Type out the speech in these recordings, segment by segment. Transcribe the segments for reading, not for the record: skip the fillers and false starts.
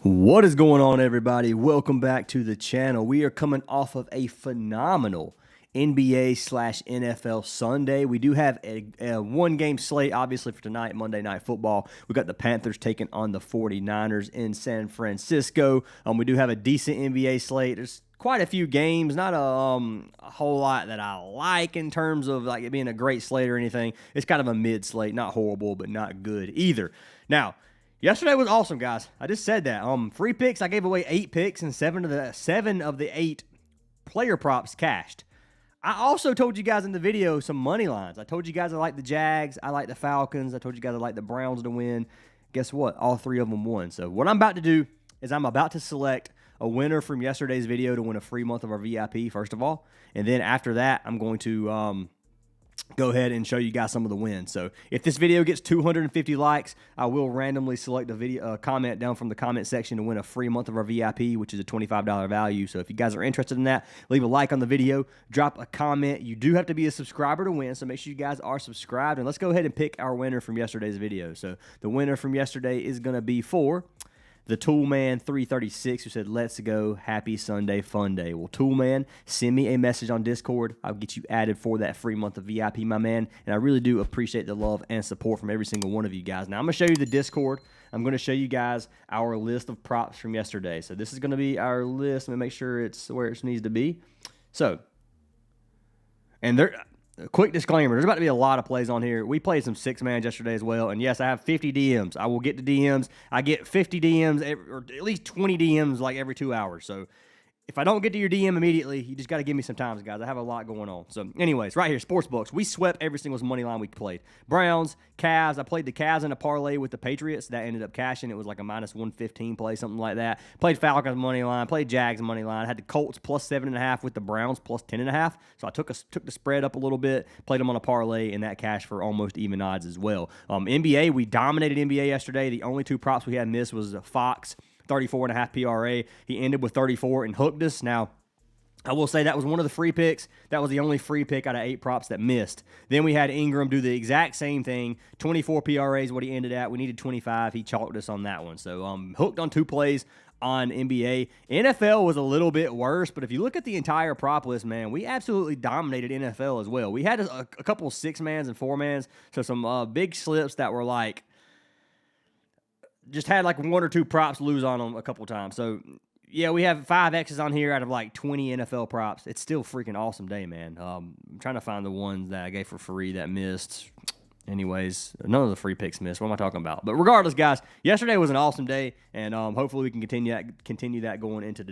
What is going on, everybody? Welcome back to the channel. We are coming off of a phenomenal NBA/NFL Sunday. We do have a one-game slate, obviously, for tonight, Monday Night Football. We got the Panthers taking on the 49ers in San Francisco. We do have a decent NBA slate. There's quite a few games, not a whole lot that I like in terms of like it being a great slate or anything. It's kind of a mid slate, not horrible, but not good either. Now, yesterday was awesome, guys. I just said that. Free picks, I gave away 8 picks, and seven of the 8 player props cashed. I also told you guys in the video some money lines. I told you guys I like the Jags, I like the Falcons, I told you guys I like the Browns to win. Guess what? All 3 of them won. So what I'm about to do is I'm about to select a winner from yesterday's video to win a free month of our VIP, first of all. And then after that, I'm going to go ahead and show you guys some of the wins. So if this video gets 250 likes, I will randomly select a comment down from the comment section to win a free month of our VIP, which is a $25 value. So if you guys are interested in that, leave a like on the video, drop a comment. You do have to be a subscriber to win, so make sure you guys are subscribed. And let's go ahead and pick our winner from yesterday's video. So the winner from yesterday is going to be for the Toolman 336, who said, "Let's go, happy Sunday, fun day." Well, Toolman, send me a message on Discord. I'll get you added for that free month of VIP, my man. And I really do appreciate the love and support from every single one of you guys. Now, I'm going to show you the Discord. I'm going to show you guys our list of props from yesterday. So this is going to be our list. Let me make sure it's where it needs to be. So, and there... quick disclaimer, there's about to be a lot of plays on here. We played some 6-man yesterday as well. And yes, I have 50 DMs. I will get to DMs. I get 50 DMs, or at least 20 DMs like every 2 hours. So if I don't get to your DM immediately, you just got to give me some time, guys. I have a lot going on. So anyways, right here, Sportsbooks. We swept every single money line we played. Browns, Cavs. I played the Cavs in a parlay with the Patriots. That ended up cashing. It was like a minus 115 play, something like that. Played Falcons money line. Played Jags money line. Had the Colts plus 7.5 with the Browns plus 10.5. So I took the spread up a little bit. Played them on a parlay, and that cashed for almost even odds as well. NBA, we dominated NBA yesterday. The only 2 props we had missed was Fox, 34.5 PRA. He ended with 34 and hooked us. Now, I will say that was one of the free picks. That was the only free pick out of 8 props that missed. Then we had Ingram do the exact same thing. 24 PRA is what he ended at. We needed 25. He chalked us on that one. So hooked on 2 plays on NBA. NFL was a little bit worse, but if you look at the entire prop list, man, we absolutely dominated NFL as well. We had a couple 6-mans and 4-mans, so some big slips that were like, just had like 1 or 2 props lose on them a couple times. So, yeah, we have 5 X's on here out of like 20 NFL props. It's still a freaking awesome day, man. I'm trying to find the ones that I gave for free that missed. Anyways, none of the free picks missed. What am I talking about? But regardless, guys, yesterday was an awesome day, and hopefully we can continue that going into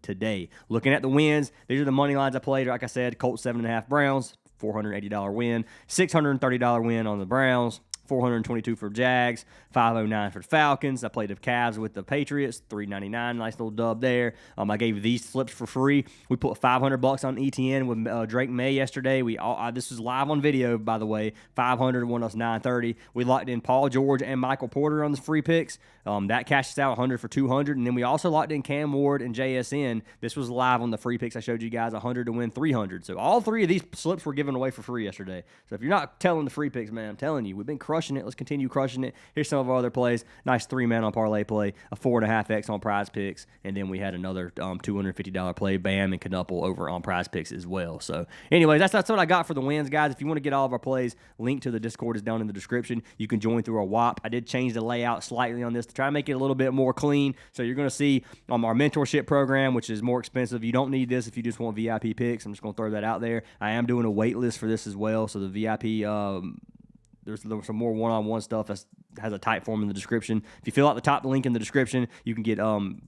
today. Looking at the wins, these are the money lines I played. Like I said, Colts 7.5, Browns, $480 win, $630 win on the Browns, $422 for Jags, $509 for Falcons. I played the Cavs with the Patriots, $399, nice little dub there. I gave these slips for free. We put $500 on ETN with Drake May yesterday. This was live on video, by the way. 500 won us 930. We locked in Paul George and Michael Porter on the free picks. That cashed us out 100 for 200, and then we also locked in Cam Ward and JSN. This was live on the free picks. I showed you guys 100 to win 300. So all 3 of these slips were given away for free yesterday. So if you're not telling the free picks, man, I'm telling you, we've been crushing it. Let's continue crushing it. Here's some of our other plays. Nice 3-man on parlay play, a 4.5X on Prizepicks, and then we had another $250 play, Bam and Knuppel over on Prizepicks as well. So anyways, that's what I got for the wins, guys. If you want to get all of our plays, link to the Discord is down in the description. You can join through our WAP. I did change the layout slightly on this to try to make it a little bit more clean. So you're going to see our mentorship program, which is more expensive. You don't need this if you just want VIP picks. I'm just going to throw that out there. I am doing a wait list for this as well. So the VIP there's some more one-on-one stuff that has a type form in the description. If you fill out the link in the description, you can get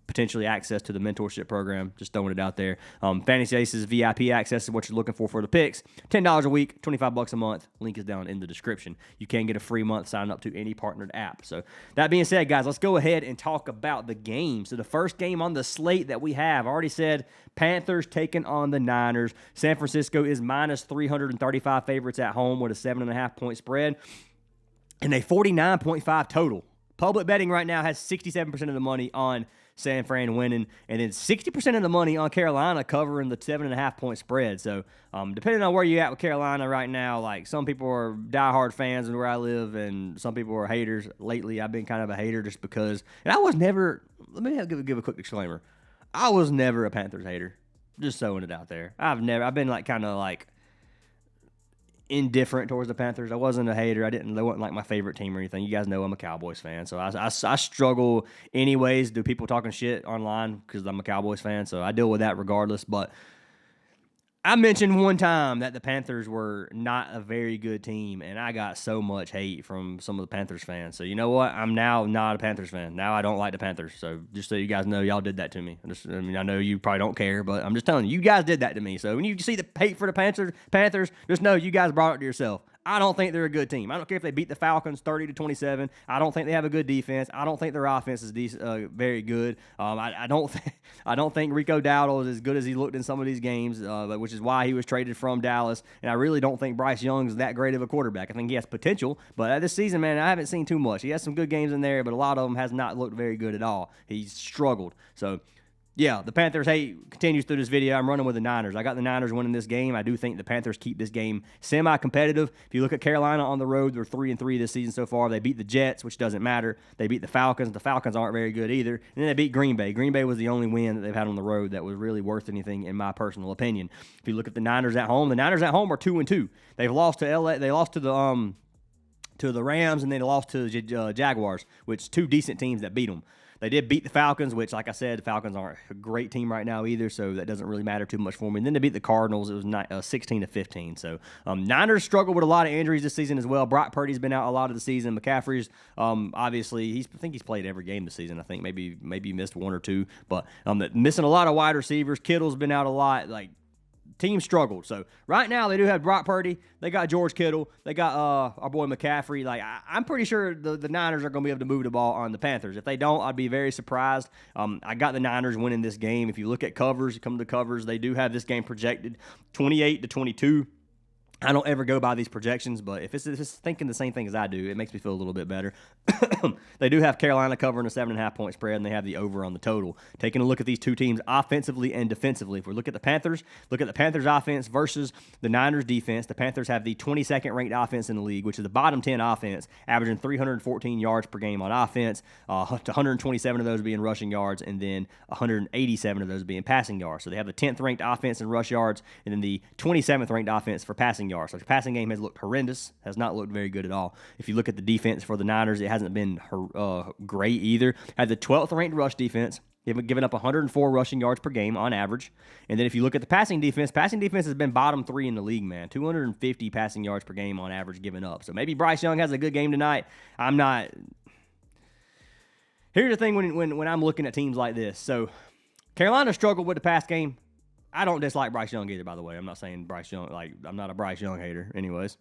potentially access to the mentorship program. Just throwing it out there. Fantasy Aces VIP access is what you're looking for the picks. $10 a week, $25 a month. Link is down in the description. You can get a free month signing up to any partnered app. So that being said, guys, let's go ahead and talk about the game. So the first game on the slate that we have, I already said Panthers taking on the Niners. San Francisco is minus 335 favorites at home with a 7.5 point spread and a 49.5 total. Public betting right now has 67% of the money on San Fran winning, and then 60% of the money on Carolina covering the 7.5-point spread. So, depending on where you're at with Carolina right now, like some people are diehard fans of where I live, and some people are haters. Lately, I've been kind of a hater just because, and I was never, let me give a quick disclaimer. I was never a Panthers hater. Just throwing it out there. I've been like kind of like indifferent towards the Panthers. I wasn't a hater. They weren't like my favorite team or anything. You guys know I'm a Cowboys fan, so I struggle anyways. Do people talking shit online because I'm a Cowboys fan, so I deal with that regardless. But I mentioned one time that the Panthers were not a very good team, and I got so much hate from some of the Panthers fans. So you know what? I'm now not a Panthers fan. Now I don't like the Panthers. So just so you guys know, y'all did that to me. I know you probably don't care, but I'm just telling you, you guys did that to me. So when you see the hate for the Panthers, just know you guys brought it to yourself. I don't think they're a good team. I don't care if they beat the Falcons 30-27. I don't think they have a good defense. I don't think their offense is very good. I don't think Rico Dowdle is as good as he looked in some of these games, which is why he was traded from Dallas. And I really don't think Bryce Young is that great of a quarterback. I think he has potential, but this season, man, I haven't seen too much. He has some good games in there, but a lot of them has not looked very good at all. He's struggled. So, yeah, the Panthers hate continues through this video. I'm running with the Niners. I got the Niners winning this game. I do think the Panthers keep this game semi-competitive. If you look at Carolina on the road, they're 3-3 this season so far. They beat the Jets, which doesn't matter. They beat the Falcons. The Falcons aren't very good either. And then they beat Green Bay. Green Bay was the only win that they've had on the road that was really worth anything, in my personal opinion. If you look at the Niners at home are 2-2. They've lost to LA. They lost to the Rams, and they lost to the Jaguars, which two decent teams that beat them. They did beat the Falcons, which, like I said, the Falcons aren't a great team right now either, so that doesn't really matter too much for me. And then they beat the Cardinals. It was 16-15. So Niners struggled with a lot of injuries this season as well. Brock Purdy's been out a lot of the season. McCaffrey's obviously I think he's played every game this season. I think maybe missed one or two, but missing a lot of wide receivers. Kittle's been out a lot. Like, team struggled. So right now they do have Brock Purdy. They got George Kittle. They got our boy McCaffrey. Like, I'm pretty sure the Niners are going to be able to move the ball on the Panthers. If they don't, I'd be very surprised. I got the Niners winning this game. If you look at covers, you come to covers, they do have this game projected 28-22. I don't ever go by these projections, but if it's thinking the same thing as I do, it makes me feel a little bit better. They do have Carolina covering a 7.5-point spread, and they have the over on the total. Taking a look at these two teams offensively and defensively. If we look at the Panthers offense versus the Niners defense. The Panthers have the 22nd ranked offense in the league, which is the bottom 10 offense, averaging 314 yards per game on offense, 127 of those being rushing yards, and then 187 of those being passing yards. So they have the 10th ranked offense in rush yards, and then the 27th ranked offense for passing yards. So the passing game has looked horrendous, has not looked very good at all. If you look at the defense for the Niners, it hasn't been great either. Had the 12th ranked rush defense, giving up 104 rushing yards per game on average. And then if you look at the passing defense has been bottom 3 in the league, man. 250 passing yards per game on average given up. So maybe Bryce Young has a good game tonight. I'm not. Here's the thing when I'm looking at teams like this. So Carolina struggled with the pass game. I don't dislike Bryce Young either, by the way. I'm not saying Bryce Young, I'm not a Bryce Young hater anyways.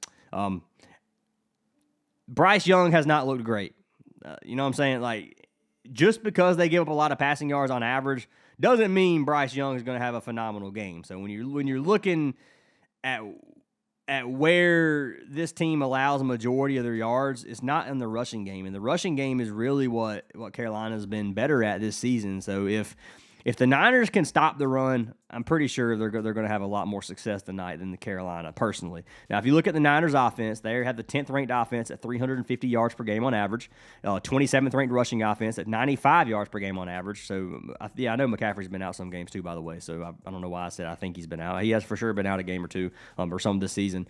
Bryce Young has not looked great. You know what I'm saying? Like, just because they give up a lot of passing yards on average doesn't mean Bryce Young is going to have a phenomenal game. So when you're looking at where this team allows a majority of their yards, it's not in the rushing game. And the rushing game is really what Carolina's been better at this season. So if the Niners can stop the run, I'm pretty sure they're going to have a lot more success tonight than the Carolina, personally. Now, if you look at the Niners offense, they have the 10th ranked offense at 350 yards per game on average, 27th ranked rushing offense at 95 yards per game on average. So, I know McCaffrey's been out some games too, by the way, so I don't know why I said I think he's been out. He has for sure been out a game or two or some this season.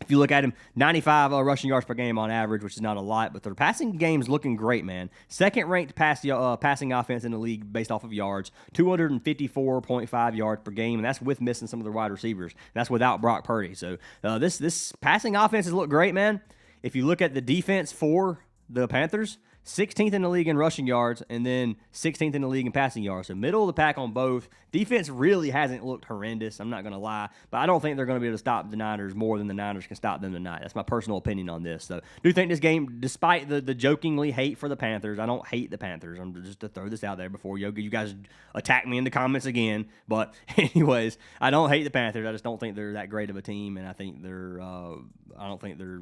If you look at him, 95 rushing yards per game on average, which is not a lot, but their passing game's looking great, man. Second-ranked passing offense in the league based off of yards, 254.5 yards per game, and that's with missing some of the wide receivers. That's without Brock Purdy. So this passing offense has looked great, man. If you look at the defense for the Panthers, 16th in the league in rushing yards, and then 16th in the league in passing yards. So middle of the pack on both. Defense really hasn't looked horrendous, I'm not going to lie, but I don't think they're going to be able to stop the Niners more than the Niners can stop them tonight. That's my personal opinion on this. So I do think this game, despite the jokingly hate for the Panthers, I don't hate the Panthers. I'm just to throw this out there before you guys attack me in the comments again. But anyways, I don't hate the Panthers. I just don't think they're that great of a team, and I think I don't think they're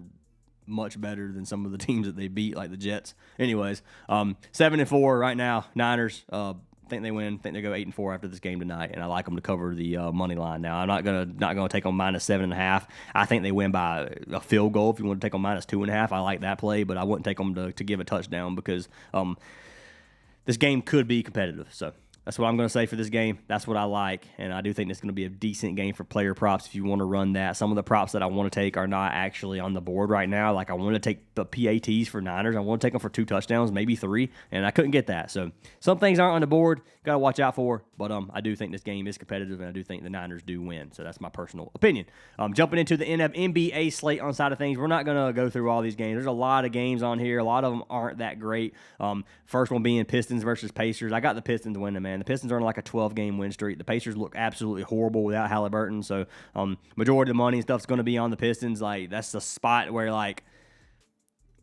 much better than some of the teams that they beat, like the Jets. Anyways, 7-4 right now. Niners. Think they win. Think they go 8-4 after this game tonight, and I like them to cover the money line. Now I'm not gonna take them -7.5. I think they win by a field goal. If you want to take them -2.5, I like that play, but I wouldn't take them to give a touchdown because this game could be competitive. So that's what I'm going to say for this game. That's what I like, and I do think it's going to be a decent game for player props if you want to run that. Some of the props that I want to take are not actually on the board right now. Like I want to take the PATs for Niners. I want to take them for 2 touchdowns, maybe 3, and I couldn't get that. So some things aren't on the board. Got to watch out for, but I do think this game is competitive, and I do think the Niners do win. So that's my personal opinion. Jumping into the NBA slate on side of things, we're not going to go through all these games. There's a lot of games on here. A lot of them aren't that great. First one being Pistons versus Pacers. I got the Pistons winning, man. The Pistons are on like a 12-game win streak. The Pacers look absolutely horrible without Halliburton. So majority of the money and stuff's going to be on the Pistons. Like that's the spot where like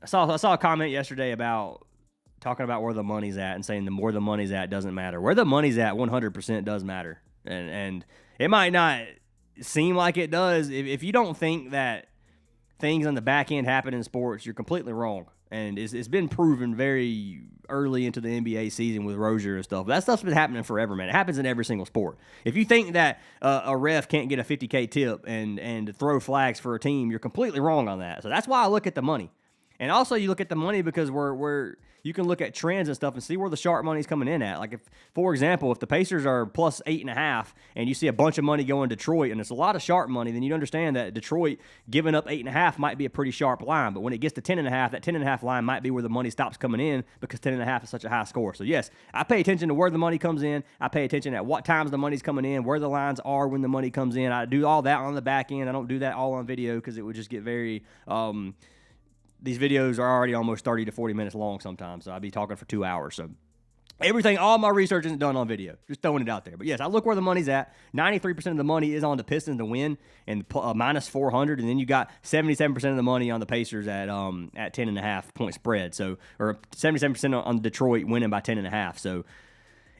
I saw a comment yesterday about talking about where the money's at and saying the more the money's at doesn't matter. Where the money's at 100% does matter. And it might not seem like it does. If you don't think that things on the back end happen in sports, you're completely wrong. And it's been proven very early into the NBA season with Rozier and stuff. That stuff's been happening forever, man. It happens in every single sport. If you think that a ref can't get a $50K tip and throw flags for a team, you're completely wrong on that. So that's why I look at the money. And also you look at the money because you can look at trends and stuff and see where the sharp money's coming in at. Like if, for example, if the Pacers are plus 8.5 and you see a bunch of money going Detroit and it's a lot of sharp money, then you understand that Detroit giving up 8.5 might be a pretty sharp line. But when it gets to 10.5, that 10.5 line might be where the money stops coming in because 10.5 is such a high score. So yes, I pay attention to where the money comes in. I pay attention at what times the money's coming in, where the lines are when the money comes in. I do all that on the back end. I don't do that all on video because it would just get very these videos are already almost 30 to 40 minutes long sometimes, so I'd be talking for 2 hours. So everything, all my research isn't done on video. Just throwing it out there. But yes, I look where the money's at. 93% of the money is on the Pistons to win and -400, and then you got 77% of the money on the Pacers at 10.5 point spread. So or 77% on Detroit winning by 10.5. So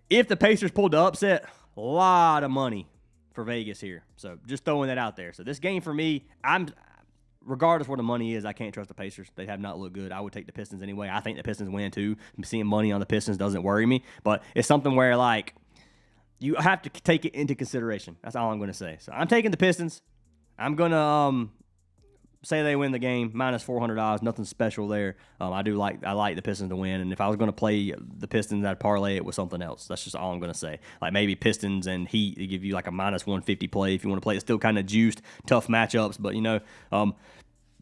if the Pacers pulled the upset, a lot of money for Vegas here. So just throwing that out there. So this game for me, regardless where the money is, I can't trust the Pacers. They have not looked good. I would take the Pistons anyway. I think the Pistons win too. Seeing money on the Pistons doesn't worry me, but it's something where like you have to take it into consideration. That's all I'm going to say. So I'm taking the Pistons. I'm going to say they win the game, -$400. Nothing special there. I like the Pistons to win, and if I was going to play the Pistons, I'd parlay it with something else. That's just all I'm going to say. Like maybe Pistons and Heat, they give you like a -150 play if you want to play. It's still kind of juiced, tough matchups, but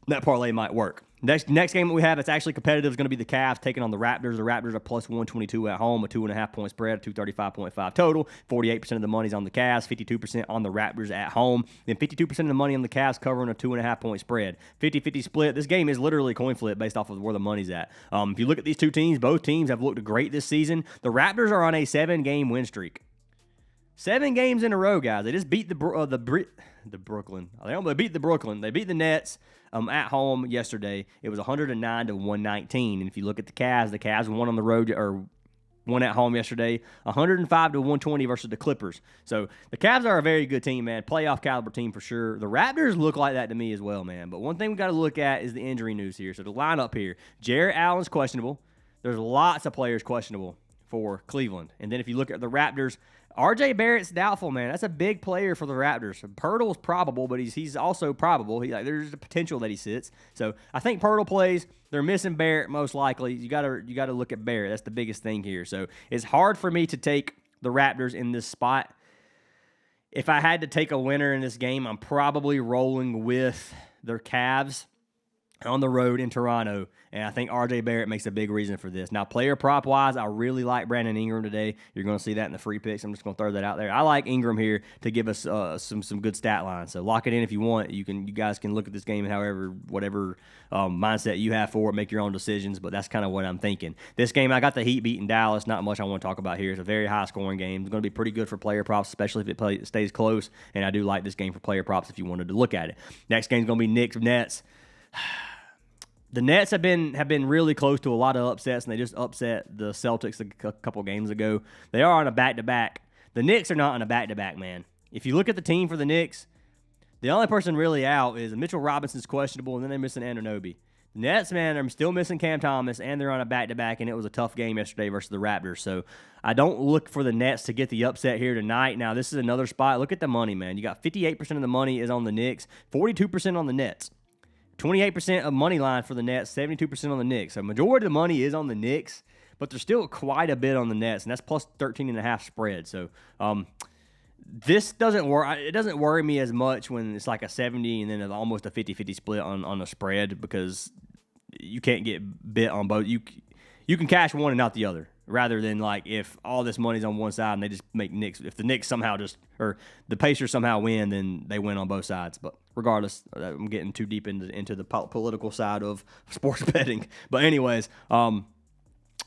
that parlay might work. Next game that we have, it's actually competitive, is going to be the Cavs taking on the Raptors. The Raptors are plus 122 at home, a 2.5 point spread, 235.5 total. 48% of the money's on the Cavs, 52% on the Raptors at home. Then 52% of the money on the Cavs covering a 2.5 point spread. 50-50 split. This game is literally coin flip based off of where the money's at. If you look at these two teams, both teams have looked great this season. The Raptors are on a 7-game win streak. 7 games in a row, guys. They just beat the Brooklyn. They beat the Brooklyn. They beat the Nets at home yesterday. It was 109-119. And if you look at the Cavs won on the road or won at home yesterday, 105-120 versus the Clippers. So the Cavs are a very good team, man. Playoff caliber team for sure. The Raptors look like that to me as well, man. But one thing we got to look at is the injury news here. So the lineup here, Jarrett Allen's questionable. There's lots of players questionable for Cleveland. And then if you look at the Raptors, R.J. Barrett's doubtful, man. That's a big player for the Raptors. Pirtle's probable, but he's also probable. There's a potential that he sits. So I think Pirtle plays. They're missing Barrett most likely. You gotta look at Barrett. That's the biggest thing here. So it's hard for me to take the Raptors in this spot. If I had to take a winner in this game, I'm probably rolling with their Cavs on the road in Toronto, and I think R.J. Barrett makes a big reason for this. Now, player prop-wise, I really like Brandon Ingram today. You're going to see that in the free picks. I'm just going to throw that out there. I like Ingram here to give us some good stat lines. So lock it in if you want. You guys can look at this game whatever mindset you have for it, make your own decisions, but that's kind of what I'm thinking. This game, I got the Heat beating Dallas. Not much I want to talk about here. It's a very high-scoring game. It's going to be pretty good for player props, especially if it stays close, and I do like this game for player props if you wanted to look at it. Next game is going to be Knicks-Nets. The Nets have been really close to a lot of upsets, and they just upset the Celtics a couple games ago. They are on a back-to-back. The Knicks are not on a back-to-back, man. If you look at the team for the Knicks, the only person really out is Mitchell Robinson's questionable, and then they're missing Anunoby. Nets, man, are still missing Cam Thomas, and they're on a back-to-back, and it was a tough game yesterday versus the Raptors. So I don't look for the Nets to get the upset here tonight. Now, this is another spot. Look at the money, man. You got 58% of the money is on the Knicks, 42% on the Nets, 28% of money line for the Nets, 72% on the Knicks. So majority of the money is on the Knicks, but there's still quite a bit on the Nets, and that's plus 13.5 spread. So this doesn't worry. It doesn't worry me as much when it's like a 70 and then almost a 50-50 split on a spread, because you can't get bit on both. You can cash one and not the other, rather than like if all this money's on one side and they just make Knicks. If the Knicks somehow or the Pacers somehow win, then they win on both sides. But regardless, I'm getting too deep into the political side of sports betting. But anyways,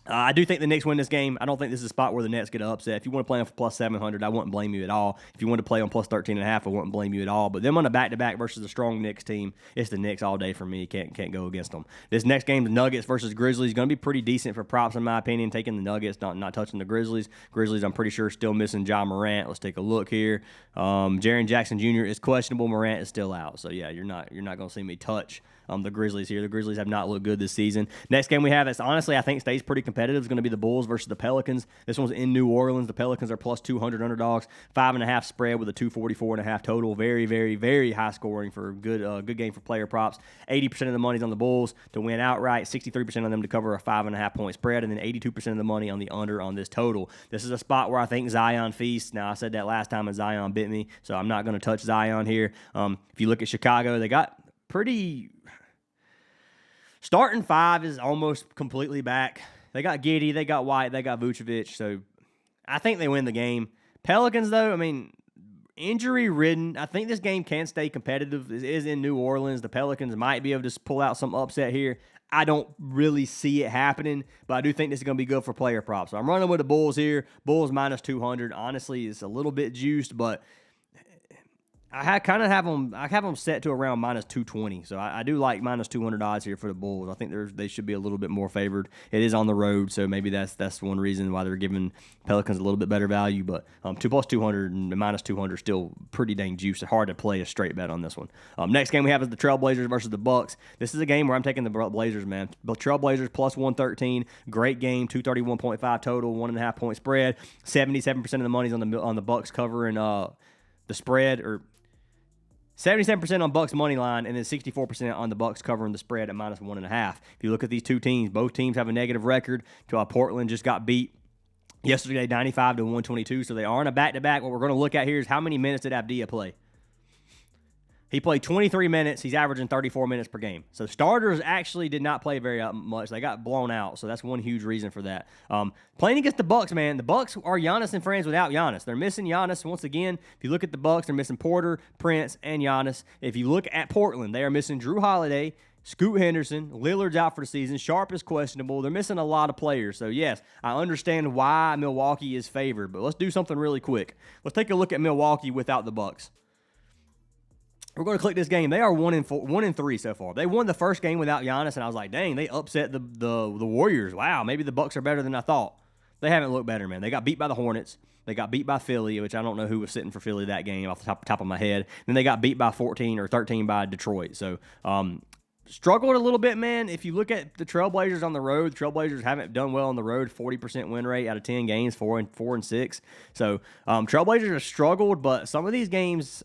I do think the Knicks win this game. I don't think this is a spot where the Nets get an upset. If you want to play on for plus 700, I wouldn't blame you at all. If you want to play on plus 13.5, I wouldn't blame you at all. But them on a back-to-back versus a strong Knicks team, it's the Knicks all day for me. Can't go against them. This next game, the Nuggets versus Grizzlies, going to be pretty decent for props in my opinion. Taking the Nuggets, not touching the Grizzlies. Grizzlies, I'm pretty sure, still missing Ja Morant. Let's take a look here. Jaren Jackson Jr. is questionable. Morant is still out. So yeah, you're not going to see me touch the Grizzlies here. The Grizzlies have not looked good this season. Next game we have, it's honestly, I think stays pretty competitive. It's going to be the Bulls versus the Pelicans. This one's in New Orleans. The Pelicans are plus 200 underdogs, 5.5 spread with a 244.5 total. Very, very, very high scoring for good game for player props. 80% of the money's on the Bulls to win outright, 63% of them to cover a 5.5 point spread, and then 82% of the money on the under on this total. This is a spot where I think Zion feasts. Now, I said that last time and Zion bit me, so I'm not going to touch Zion here. If you look at Chicago, they got pretty... Starting five is almost completely back. They got Giddey, they got White, they got Vucevic, so I think they win the game. Pelicans, though, I mean, injury-ridden. I think this game can stay competitive. It is in New Orleans. The Pelicans might be able to pull out some upset here. I don't really see it happening, but I do think this is going to be good for player props. So I'm running with the Bulls here. Bulls minus 200. Honestly, it's a little bit juiced, but I have them set to around minus 220, so I do like minus 200 odds here for the Bulls. I think they should be a little bit more favored. It is on the road, so maybe that's one reason why they're giving Pelicans a little bit better value. But 2 plus 200 and minus 200 still pretty dang juiced. It's hard to play a straight bet on this one. Next game we have is the Trailblazers versus the Bucks. This is a game where I'm taking the Blazers, man. The Trailblazers plus 113, great game, 231.5 total, 1.5 point spread. 77% of the money's on the Bucks covering the spread, or 77% on Bucks money line, and then 64% on the Bucks covering the spread at minus 1.5. If you look at these two teams, both teams have a negative record. Portland just got beat yesterday, 95-122. So they are in a back-to-back. What we're going to look at here is how many minutes did Avdija play. He played 23 minutes. He's averaging 34 minutes per game. So starters actually did not play very much. They got blown out, so that's one huge reason for that. Playing against the Bucks, man, the Bucks are Giannis and friends without Giannis. They're missing Giannis once again. If you look at the Bucks, they're missing Porter, Prince, and Giannis. If you look at Portland, they are missing Drew Holiday, Scoot Henderson, Lillard's out for the season, Sharp is questionable. They're missing a lot of players. So, yes, I understand why Milwaukee is favored, but let's do something really quick. Let's take a look at Milwaukee without the Bucks. We're going to click this game. They are 1-3 so far. They won the first game without Giannis, and I was like, dang, they upset the Warriors. Wow, maybe the Bucks are better than I thought. They haven't looked better, man. They got beat by the Hornets. They got beat by Philly, which I don't know who was sitting for Philly that game off the top of my head. Then they got beat by 14 or 13 by Detroit. So, struggled a little bit, man. If you look at the Trailblazers on the road, the Trailblazers haven't done well on the road. 40% win rate out of 10 games, 4-6. So, Trailblazers have struggled, but some of these games...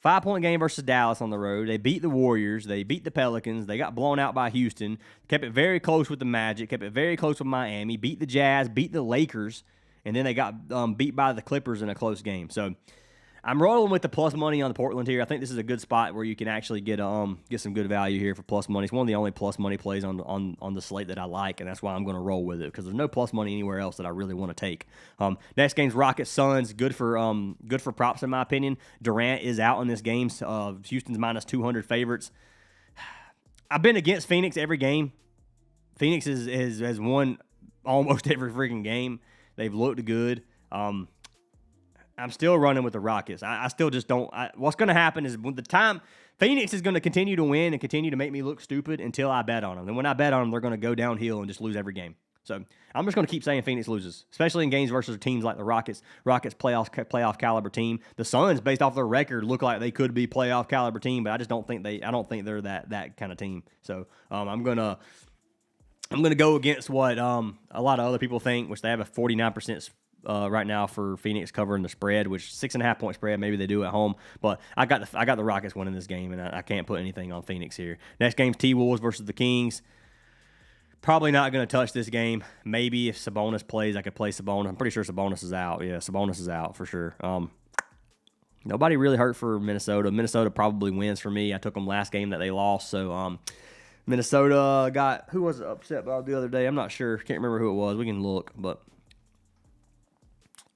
5-point game versus Dallas on the road. They beat the Warriors. They beat the Pelicans. They got blown out by Houston. Kept it very close with the Magic. Kept it very close with Miami. Beat the Jazz. Beat the Lakers. And then they got beat by the Clippers in a close game. So I'm rolling with the plus money on the Portland here. I think this is a good spot where you can actually get some good value here for plus money. It's one of the only plus money plays on the slate that I like, and that's why I'm going to roll with it, because there's no plus money anywhere else that I really want to take. Next game's Rockets Suns. Good for props in my opinion. Durant is out in this game. Houston's minus 200 favorites. I've been against Phoenix every game. Phoenix has won almost every freaking game. They've looked good. I'm still running with the Rockets. I still just don't. What's going to happen is when the time Phoenix is going to continue to win and continue to make me look stupid until I bet on them. And when I bet on them, they're going to go downhill and just lose every game. So I'm just going to keep saying Phoenix loses, especially in games versus teams like the Rockets. Rockets playoff caliber team. The Suns, based off their record, look like they could be playoff caliber team, but I just don't think they're that kind of team. So I'm gonna go against what a lot of other people think, which they have a 49% right now for Phoenix covering the spread, which 6.5 point spread. Maybe they do at home, but I got the Rockets winning this game, and I can't put anything on Phoenix here. Next game's T-Wolves versus the Kings. Probably not going to touch this game. Maybe if Sabonis plays, I could play Sabonis. I'm pretty sure Sabonis is out. Yeah, Sabonis is out for sure. Nobody really hurt for Minnesota. Minnesota probably wins for me. I took them last game that they lost, so Minnesota got, who was upset about the other day? I'm not sure. Can't remember who it was. We can look, but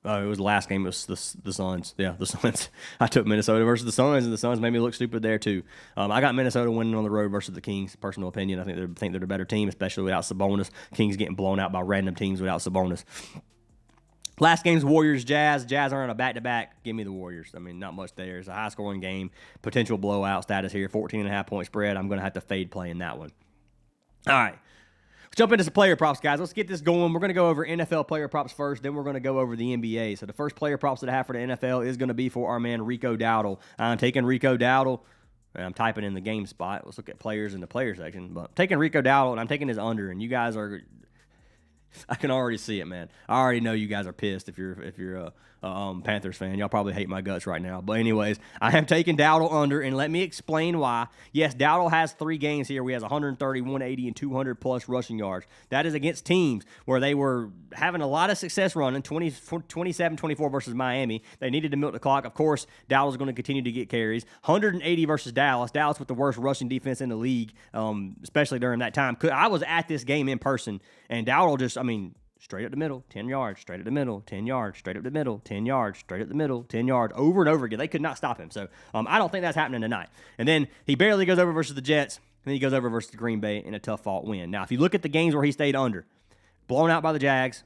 it was the last game. It was the Suns. Yeah, the Suns. I took Minnesota versus the Suns, and the Suns made me look stupid there too. I got Minnesota winning on the road versus the Kings. Personal opinion. I think they're the better team, especially without Sabonis. Kings getting blown out by random teams without Sabonis. Last game's Warriors Jazz. Jazz are on a back-to-back. Give me the Warriors. I mean, not much there. It's a high-scoring game. Potential blowout status here. 14.5 point spread. I'm going to have to fade playing that one. All right. Let's jump into some player props, guys. Let's get this going. We're going to go over NFL player props first, then we're going to go over the NBA. So the first player props that I have for the NFL is going to be for our man Rico Dowdle. I'm taking Rico Dowdle. I'm typing in the game spot. Let's look at players in the player section. But I'm taking Rico Dowdle, and I'm taking his under. And you guys are, I can already see it, man. I already know you guys are pissed if you're a Panthers fan. Y'all probably hate my guts right now. But anyways, I am taking Dowdle under, and let me explain why. Yes, Dowdle has 3 games here where he has 130, 180, and 200-plus rushing yards. That is against teams where they were having a lot of success running, 27-24 versus Miami. They needed to milk the clock. Of course, Dowdle's going to continue to get carries. 180 versus Dallas. Dallas with the worst rushing defense in the league, especially during that time. I was at this game in person, and Dowdle just, straight up the middle, 10 yards, straight up the middle, 10 yards, straight up the middle, 10 yards, straight up the middle, 10 yards, over and over again. They could not stop him. So I don't think that's happening tonight. And then he barely goes over versus the Jets, and then he goes over versus the Green Bay in a tough fought win. Now, if you look at the games where he stayed under, blown out by the Jags,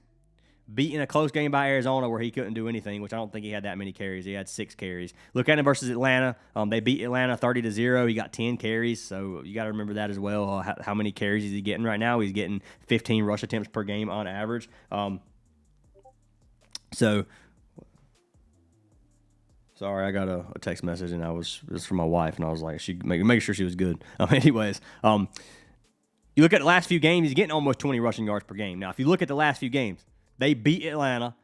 beating a close game by Arizona where he couldn't do anything, which I don't think he had that many carries. He had 6 carries. Look at him versus Atlanta. They beat Atlanta 30-0. He got 10 carries, so you got to remember that as well. How many carries is he getting right now? He's getting 15 rush attempts per game on average. Sorry, I got a text message, and it was from my wife, and I was like, make sure she was good. Anyways, you look at the last few games, he's getting almost 20 rushing yards per game. Now, if you look at the last few games, they beat Atlanta.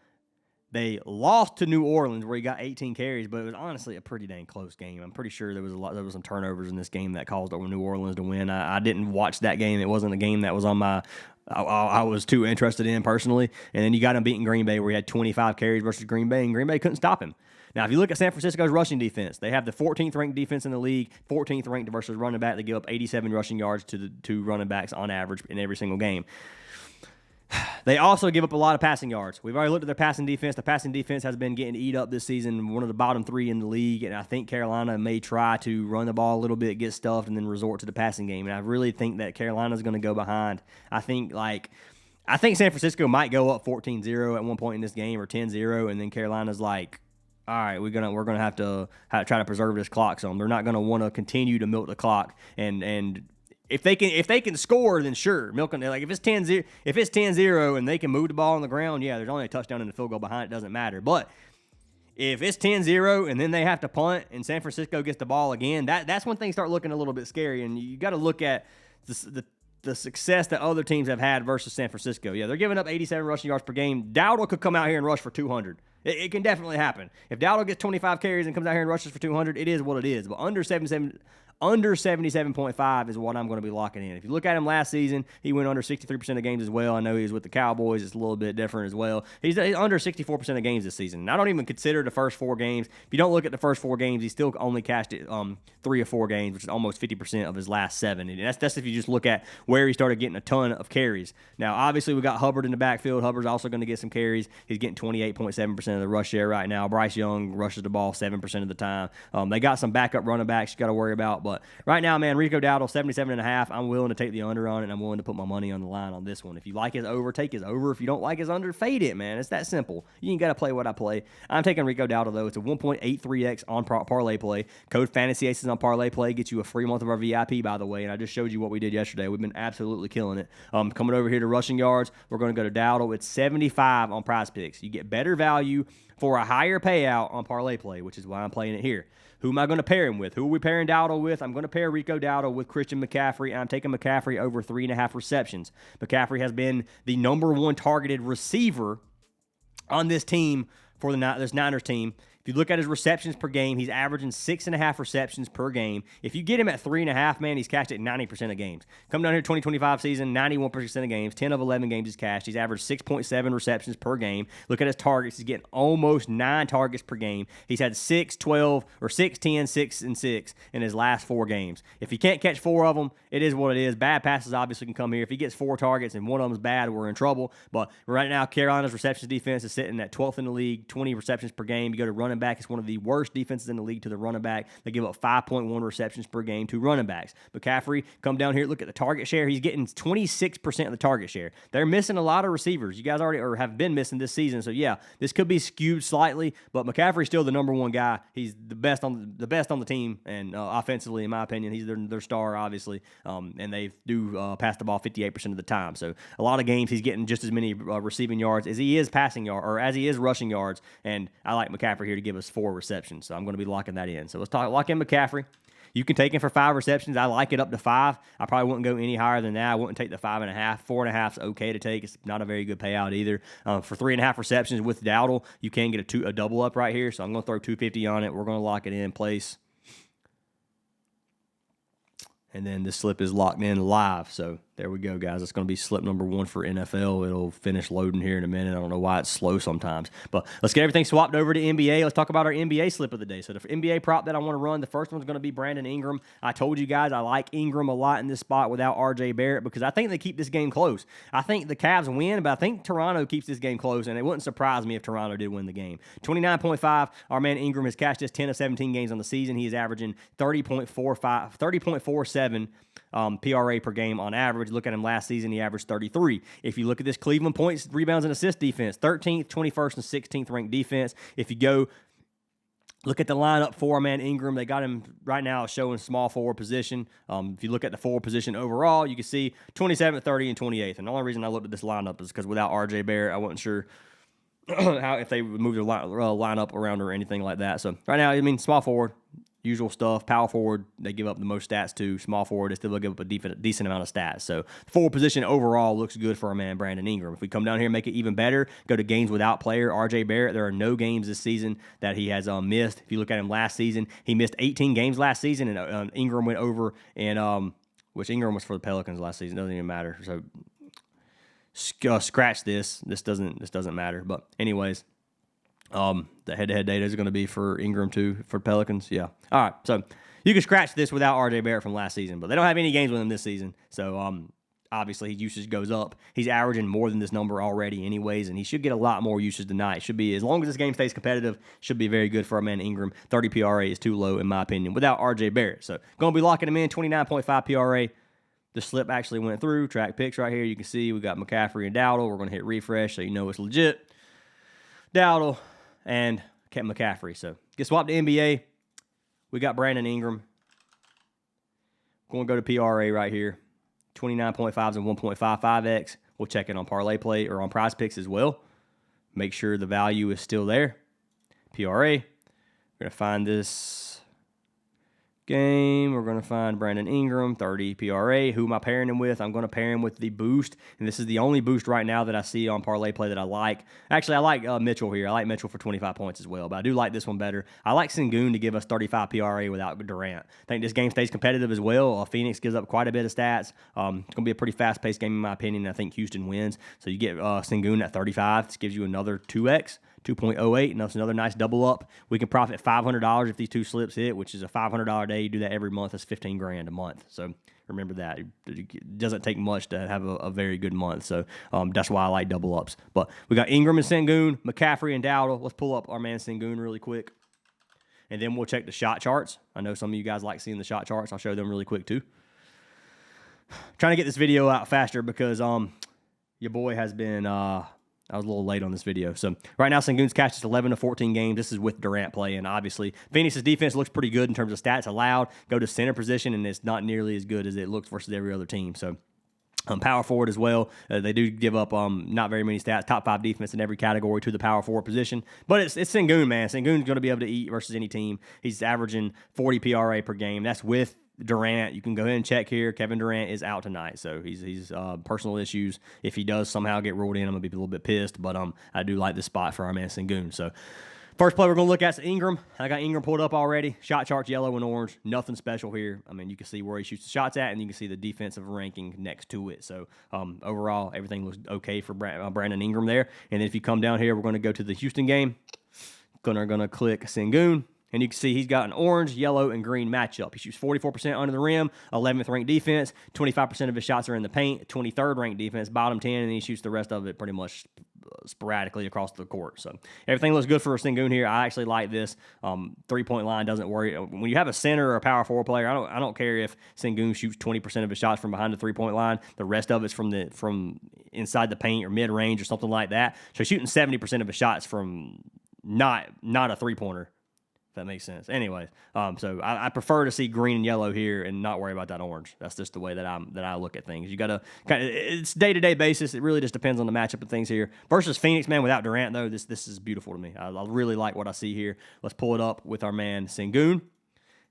They lost to New Orleans where he got 18 carries, but it was honestly a pretty dang close game. I'm pretty sure there was some turnovers in this game that caused New Orleans to win. I didn't watch that game. It wasn't a game that was on my I was too interested in personally. And then you got him beating Green Bay where he had 25 carries versus Green Bay, and Green Bay couldn't stop him. Now, if you look at San Francisco's rushing defense, they have the 14th ranked defense in the league, 14th ranked versus running back. They give up 87 rushing yards to the 2 running backs on average in every single game. They also give up a lot of passing yards. We've already looked at their passing defense. The passing defense has been getting eat up this season, one of the bottom 3 in the league, and I think Carolina may try to run the ball a little bit, get stuffed, and then resort to the passing game. And I really think that Carolina's going to go behind. I think San Francisco might go up 14-0 at one point in this game, or 10-0, and then Carolina's like, all right, we're gonna have to try to preserve this clock some. They're not gonna want to continue to milk the clock, and if they can score, then sure, milking. Like if it's 10-0 and they can move the ball on the ground, yeah, there's only a touchdown and a field goal behind it, doesn't matter. But if it's 10-0 and then they have to punt and San Francisco gets the ball again, that's when things start looking a little bit scary. And you got to look at the success that other teams have had versus San Francisco. Yeah, they're giving up 87 rushing yards per game. Dowdle could come out here and rush for 200. It can definitely happen. If Dowdle gets 25 carries and comes out here and rushes for 200, it is what it is. But under 77.5 is what I'm going to be locking in. If you look at him last season, he went under 63% of games as well. I know he was with the Cowboys. It's a little bit different as well. He's under 64% of games this season. And I don't even consider the first 4 games. If you don't look at the first 4 games, he still only cashed it 3 or 4 games, which is almost 50% of his last 7. And that's if you just look at where he started getting a ton of carries. Now, obviously, we got Hubbard in the backfield. Hubbard's also going to get some carries. He's getting 28.7% of the rush share right now. Bryce Young rushes the ball 7% of the time. They got some backup running backs you got to worry about, But right now, man, Rico Dowdle, 77.5. I'm willing to take the under on it, and I'm willing to put my money on the line on this one. If you like his over, take his over. If you don't like his under, fade it, man. It's that simple. You ain't got to play what I play. I'm taking Rico Dowdle, though. It's a 1.83x on parlay play. Code Fantasy Aces on parlay play gets you a free month of our VIP, by the way, and I just showed you what we did yesterday. We've been absolutely killing it. Coming over here to rushing yards, we're going to go to Dowdle. It's 75 on Prizepicks. You get better value for a higher payout on parlay play, which is why I'm playing it here. Who am I going to pair him with? Who are we pairing Dowdle with? I'm going to pair Rico Dowdle with Christian McCaffrey. I'm taking McCaffrey over 3.5 receptions. McCaffrey has been the number one targeted receiver on this team for this Niners team. If you look at his receptions per game, he's averaging 6.5 receptions per game. If you get him at 3.5, man, he's cashed it 90% of games. Come down here 2025 season, 91% of games, 10 of 11 games he's cashed. He's averaged 6.7 receptions per game. Look at his targets. He's getting almost 9 targets per game. He's had 6, 12, or 6, 10, 6, and 6 in his last 4 games. If he can't catch 4 of them, it is what it is. Bad passes obviously can come here. If he gets 4 targets and one of them is bad, we're in trouble. But right now, Carolina's receptions defense is sitting at 12th in the league, 20 receptions per game. You go to running back, it's one of the worst defenses in the league to the running back. They give up 5.1 receptions per game to running backs. McCaffrey, come down here, look at the target share. He's getting 26% of the target share. They're missing a lot of receivers. You guys already or have been missing this season. So yeah, this could be skewed slightly, but McCaffrey's still the number one guy. He's the best on the team, and offensively, in my opinion, he's their star, obviously. And they do pass the ball 58% of the time. So a lot of games he's getting just as many receiving yards as he is passing yards, or as he is rushing yards. And I like McCaffrey here to give us 4 receptions. So I'm going to be locking that in. So let's lock in McCaffrey. You can take him for 5 receptions. I like it up to 5. I probably wouldn't go any higher than that. I wouldn't take the 5.5. 4.5 is okay to take. It's not a very good payout either. For 3.5 receptions with Dowdle, you can get a double up right here. So I'm going to throw 250 on it. We're going to lock it in place. And then this slip is locked in live. So there we go, guys. It's going to be slip number 1 for NFL. It'll finish loading here in a minute. I don't know why it's slow sometimes. But let's get everything swapped over to NBA. Let's talk about our NBA slip of the day. So the NBA prop that I want to run, the first one's going to be Brandon Ingram. I told you guys I like Ingram a lot in this spot without RJ Barrett because I think they keep this game close. I think the Cavs win, but I think Toronto keeps this game close, and it wouldn't surprise me if Toronto did win the game. 29.5, our man Ingram has cashed just 10 of 17 games on the season. He is averaging 30.47 PRA per game on average. Look at him last season, he averaged 33. If you look at this Cleveland points, rebounds, and assist defense, 13th, 21st, and 16th ranked defense. If you go look at the lineup for man Ingram, they got him right now showing small forward position. If you look at the forward position overall, you can see 27th, 30, and 28th. And the only reason I looked at this lineup is because without RJ Barrett, I wasn't sure how if they would move their lineup around or anything like that. So right now, I mean, small forward, usual stuff. Power forward, they give up the most stats to. Small forward, they still give up a decent amount of stats. So forward position overall looks good for our man Brandon Ingram. If we come down here and make it even better, go to games without player, RJ Barrett, there are no games this season that he has missed. If you look at him last season, he missed 18 games last season, and Ingram went over, and which Ingram was for the Pelicans last season. Doesn't even matter. So scratch this. This doesn't matter. But anyways, the head-to-head data is going to be for Ingram too, for Pelicans. Yeah. All right. So you can scratch this without RJ Barrett from last season, but they don't have any games with him this season. So obviously his usage goes up. He's averaging more than this number already anyways, and he should get a lot more usage tonight. Should be, as long as this game stays competitive, should be very good for our man Ingram. 30 PRA is too low in my opinion without RJ Barrett. So going to be locking him in, 29.5 PRA. The slip actually went through. Track picks right here. You can see we got McCaffrey and Dowdle. We're going to hit refresh so you know it's legit. Dowdle and kept McCaffrey. So get swapped to NBA. We got Brandon Ingram. Going to go to PRA right here. 29.5s and 1.55x. We'll check it on parlay play or on Prizepicks as well. Make sure the value is still there. PRA. We're going to find this game. We're going to find Brandon Ingram, 30 PRA. Who am I pairing him with? I'm going to pair him with the boost, and this is the only boost right now that I see on parlay play that I like. Actually, I like Mitchell here. I like Mitchell for 25 points as well, but I do like this one better. I like Sengun to give us 35 PRA without Durant. I think this game stays competitive as well. Phoenix gives up quite a bit of stats. It's going to be a pretty fast-paced game in my opinion, and I think Houston wins. So you get Sengun at 35. This gives you another 2x. 2.08, and that's another nice double up. We can profit $500 if these two slips hit, which is a $500 day. You do that every month, that's $15,000 a month. So remember that. It doesn't take much to have a very good month. So that's why I like double ups. But we got Ingram and Sengun, McCaffrey and Dowdle. Let's pull up our man Sengun really quick. and then we'll check the shot charts. I know some of you guys like seeing the shot charts. I'll show them really quick too. Trying to get this video out faster because your boy has been I was a little late on this video. So right now, Sengun's cashed just 11 to 14 games. This is with Durant playing, obviously. Phoenix's defense looks pretty good in terms of stats allowed. Go to center position, and it's not nearly as good as it looks versus every other team. So power forward as well. They do give up not very many stats. Top 5 defense in every category to the power forward position. But it's Sengun, man. Sengun's going to be able to eat versus any team. He's averaging 40 PRA per game. That's with Durant. You can go ahead and check here. Kevin Durant is out tonight, so he's personal issues. If he does somehow get ruled in, I'm gonna be a little bit pissed. But I do like this spot for our man Sengun. So first play we're gonna look at is Ingram. I got Ingram pulled up already. Shot charts yellow and orange. Nothing special here. I mean, you can see where he shoots the shots at, and you can see the defensive ranking next to it. So overall, everything looks okay for Brandon Ingram there. And then if you come down here, we're gonna go to the Houston game. Gonna click Sengun. And you can see he's got an orange, yellow, and green matchup. He shoots 44% under the rim, 11th ranked defense, 25% of his shots are in the paint, 23rd ranked defense, bottom 10, and he shoots the rest of it pretty much sporadically across the court. So everything looks good for Sengun here. I actually like this. 3-point line doesn't worry. When you have a center or a power forward player, I don't care if Sengun shoots 20% of his shots from behind the 3-point line. The rest of it's from inside the paint or mid range or something like that. So shooting 70% of his shots from not a 3-pointer. If that makes sense. Anyways, so I prefer to see green and yellow here and not worry about that orange. That's just the way that I look at things. You got to it's day-to-day basis. It really just depends on the matchup of things here. Versus Phoenix, man, without Durant, though, this is beautiful to me. I really like what I see here. Let's pull it up with our man Sengun.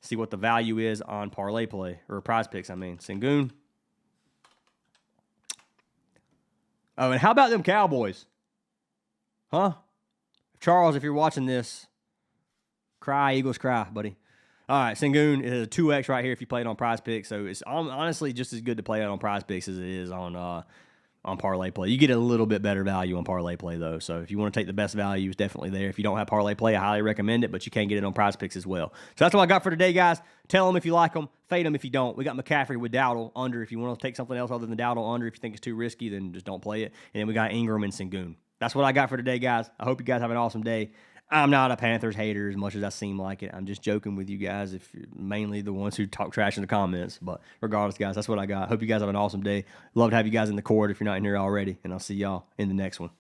See what the value is on parlay play, or Prizepicks, I mean. Sengun. Oh, and how about them Cowboys? Huh? Charles, if you're watching this, cry, Eagles cry, buddy. All right, Sengun is a 2x right here if you play it on Prizepicks. So it's honestly just as good to play it on Prizepicks as it is on parlay play. You get a little bit better value on parlay play, though. So if you want to take the best value, it's definitely there. If you don't have parlay play, I highly recommend it, but you can get it on Prizepicks as well. So that's what I got for today, guys. Tell them if you like them. Fade them if you don't. We got McCaffrey with Dowdle under. If you want to take something else other than Dowdle under, if you think it's too risky, then just don't play it. And then we got Ingram and Sengun. That's what I got for today, guys. I hope you guys have an awesome day. I'm not a Panthers hater as much as I seem like it. I'm just joking with you guys, if you're mainly the ones who talk trash in the comments. But regardless, guys, that's what I got. Hope you guys have an awesome day. Love to have you guys in the court if you're not in here already. And I'll see y'all in the next one.